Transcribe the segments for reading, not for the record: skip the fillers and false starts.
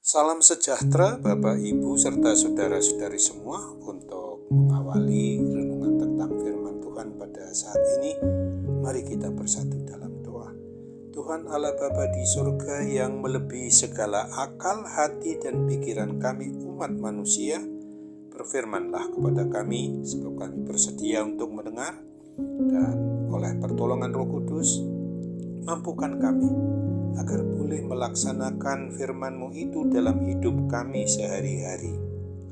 Salam sejahtera Bapak Ibu serta saudara-saudari semua. Untuk mengawali renungan tentang firman Tuhan pada saat ini, mari kita bersatu dalam doa. Tuhan Allah Bapa di surga yang melebihi segala akal, hati dan pikiran kami umat manusia, berfirmanlah kepada kami sebab kami bersedia untuk mendengar, dan oleh pertolongan Roh Kudus mampukan kami agar boleh melaksanakan firman-Mu itu dalam hidup kami sehari-hari.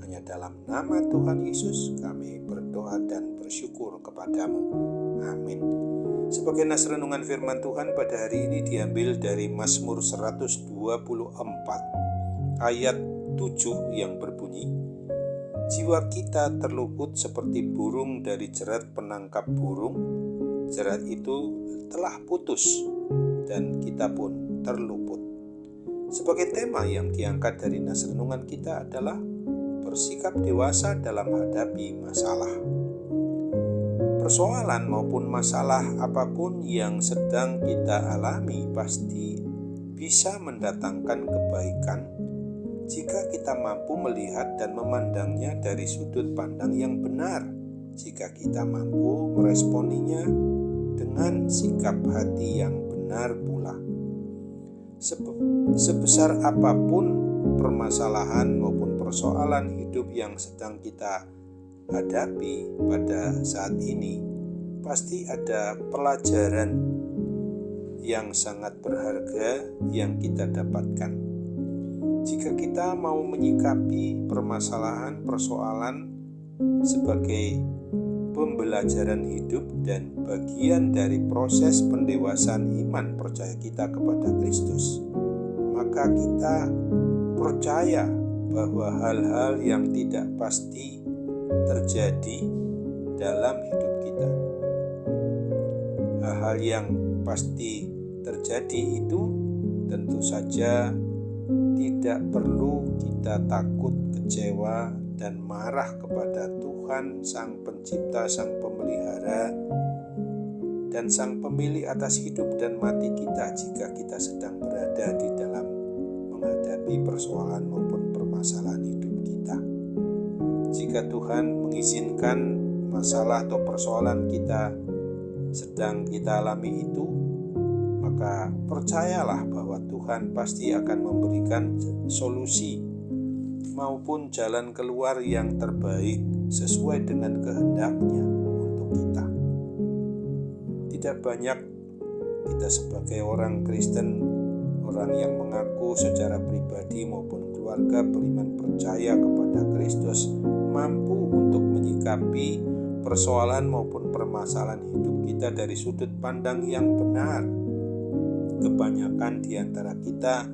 Hanya dalam nama Tuhan Yesus kami berdoa dan bersyukur kepadamu. Amin. Sebagai nas renungan firman Tuhan pada hari ini diambil dari Mazmur 124 ayat 7 yang berbunyi, jiwa kita terluput seperti burung dari jerat penangkap burung. Jerat itu telah putus dan kita pun terluput. Sebagai tema yang diangkat dari nas renungan kita adalah bersikap dewasa dalam menghadapi masalah. Persoalan maupun masalah apapun yang sedang kita alami pasti bisa mendatangkan kebaikan jika kita mampu melihat dan memandangnya dari sudut pandang yang benar, jika kita mampu meresponinya dengan sikap hati yang benar pula. Sebesar apapun permasalahan maupun persoalan hidup yang sedang kita hadapi pada saat ini, pasti ada pelajaran yang sangat berharga yang kita dapatkan. Jika kita mau menyikapi permasalahan, persoalan sebagai pembelajaran hidup dan bagian dari proses pendewasaan iman percaya kita kepada Kristus, maka kita percaya bahwa hal-hal yang tidak pasti terjadi dalam hidup kita. Hal-hal yang pasti terjadi itu tentu saja tidak perlu kita takut, kecewa, dan marah kepada Tuhan, Sang Pencipta, Sang Pemelihara, dan Sang Pemilik atas hidup dan mati kita jika kita sedang berada di dalam menghadapi persoalan maupun permasalahan hidup kita. Jika Tuhan mengizinkan masalah atau persoalan kita sedang kita alami itu, maka percayalah bahwa Tuhan pasti akan memberikan solusi maupun jalan keluar yang terbaik sesuai dengan kehendak-Nya untuk kita. Tidak banyak kita sebagai orang Kristen, orang yang mengaku secara pribadi maupun keluarga beriman percaya kepada Kristus, mampu untuk menyikapi persoalan maupun permasalahan hidup kita dari sudut pandang yang benar. Kebanyakan di antara kita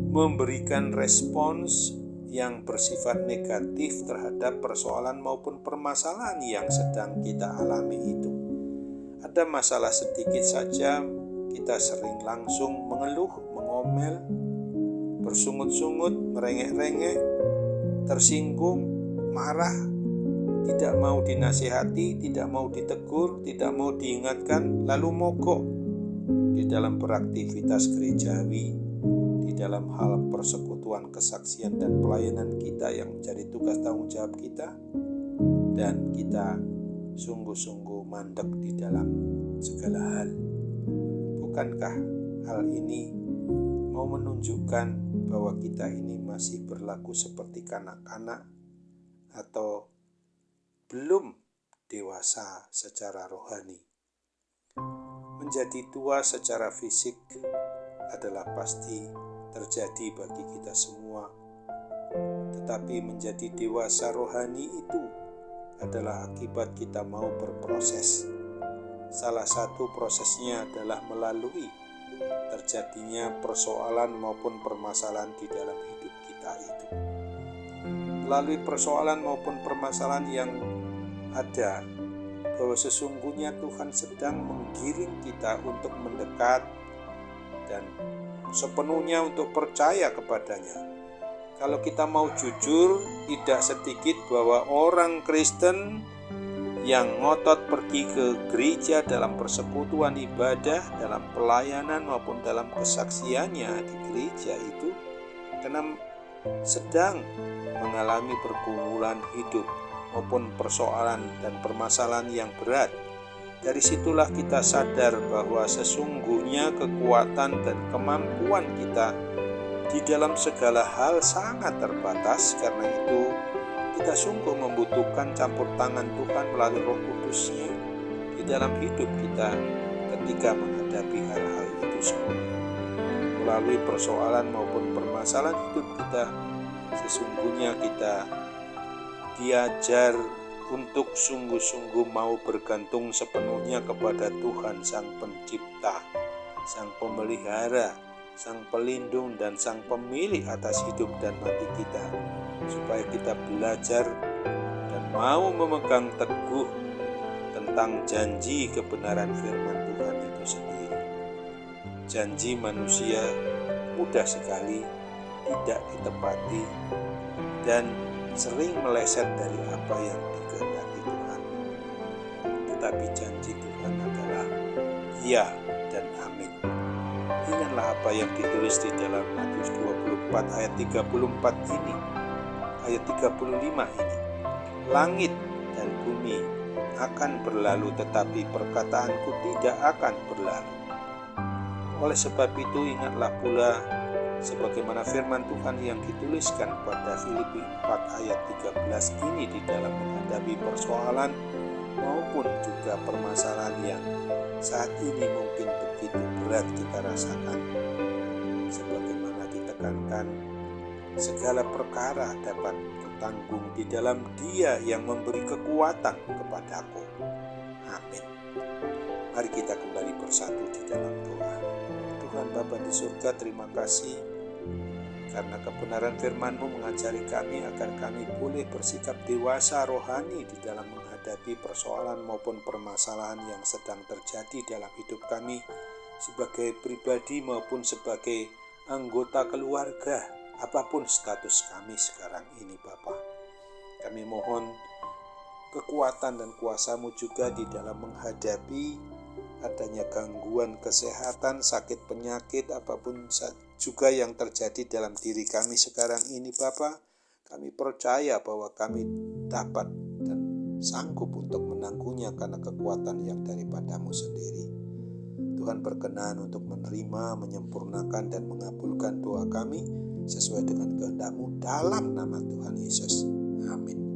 memberikan respons yang bersifat negatif terhadap persoalan maupun permasalahan yang sedang kita alami itu. Ada masalah sedikit saja, kita sering langsung mengeluh, mengomel, bersungut-sungut, merengek-rengek, tersinggung, marah, tidak mau dinasihati, tidak mau ditegur, tidak mau diingatkan, lalu mogok di dalam beraktivitas gerejawi, di dalam hal persekutuan, kesaksian, dan pelayanan kita yang menjadi tugas tanggung jawab kita, dan kita sungguh-sungguh mandek di dalam segala hal. Bukankah hal ini mau menunjukkan bahwa kita ini masih berlaku seperti kanak-kanak atau belum dewasa secara rohani? Menjadi tua secara fisik adalah pasti terjadi bagi kita semua, tetapi menjadi dewasa rohani itu adalah akibat kita mau berproses. Salah satu prosesnya adalah melalui terjadinya persoalan maupun permasalahan di dalam hidup kita itu. Melalui persoalan maupun permasalahan yang ada, bahwa sesungguhnya Tuhan sedang menggiring kita untuk mendekat dan sepenuhnya untuk percaya kepadanya. Kalau kita mau jujur, tidak sedikit bahwa orang Kristen yang ngotot pergi ke gereja dalam persekutuan ibadah, dalam pelayanan maupun dalam kesaksiannya di gereja itu, karena sedang mengalami pergumulan hidup maupun persoalan dan permasalahan yang berat, dari situlah kita sadar bahwa sesungguhnya kekuatan dan kemampuan kita di dalam segala hal sangat terbatas. Karena itu kita sungguh membutuhkan campur tangan Tuhan melalui Roh Kudus-Nya di dalam hidup kita ketika menghadapi hal-hal itu semua. Melalui persoalan maupun permasalahan hidup kita, sesungguhnya kita diajar untuk sungguh-sungguh mau bergantung sepenuhnya kepada Tuhan Sang Pencipta, Sang Pemelihara, Sang Pelindung, dan Sang Pemilik atas hidup dan mati kita, supaya kita belajar dan mau memegang teguh tentang janji kebenaran firman Tuhan itu sendiri. Janji manusia mudah sekali tidak ditepati dan sering meleset dari apa yang dikehendaki Tuhan. Tetapi janji Tuhan adalah ya dan amin. Ingatlah apa yang ditulis di dalam Matius 24 ayat 34 ini, ayat 35 ini. Langit dan bumi akan berlalu, tetapi perkataanku tidak akan berlalu. Oleh sebab itu ingatlah pula sebagaimana firman Tuhan yang dituliskan pada Filipi 4 ayat 13 ini di dalam menghadapi persoalan maupun juga permasalahan yang saat ini mungkin begitu berat kita rasakan. Sebagaimana ditekankan, segala perkara dapat kutanggung di dalam Dia yang memberi kekuatan kepadaku. Amin. Mari kita kembali bersatu di dalam doa. Tuhan Bapa di surga, terima kasih karena kebenaran firman-Mu mengajari kami agar kami boleh bersikap dewasa rohani di dalam menghadapi persoalan maupun permasalahan yang sedang terjadi dalam hidup kami sebagai pribadi maupun sebagai anggota keluarga, apapun status kami sekarang ini Bapa. Kami mohon kekuatan dan kuasa-Mu juga di dalam menghadapi adanya gangguan kesehatan, sakit penyakit, apapun juga yang terjadi dalam diri kami sekarang ini Bapa. Kami percaya bahwa kami dapat dan sanggup untuk menanggungnya karena kekuatan yang daripada-Mu sendiri. Tuhan berkenan untuk menerima, menyempurnakan dan mengabulkan doa kami sesuai dengan kehendak-Mu dalam nama Tuhan Yesus. Amin.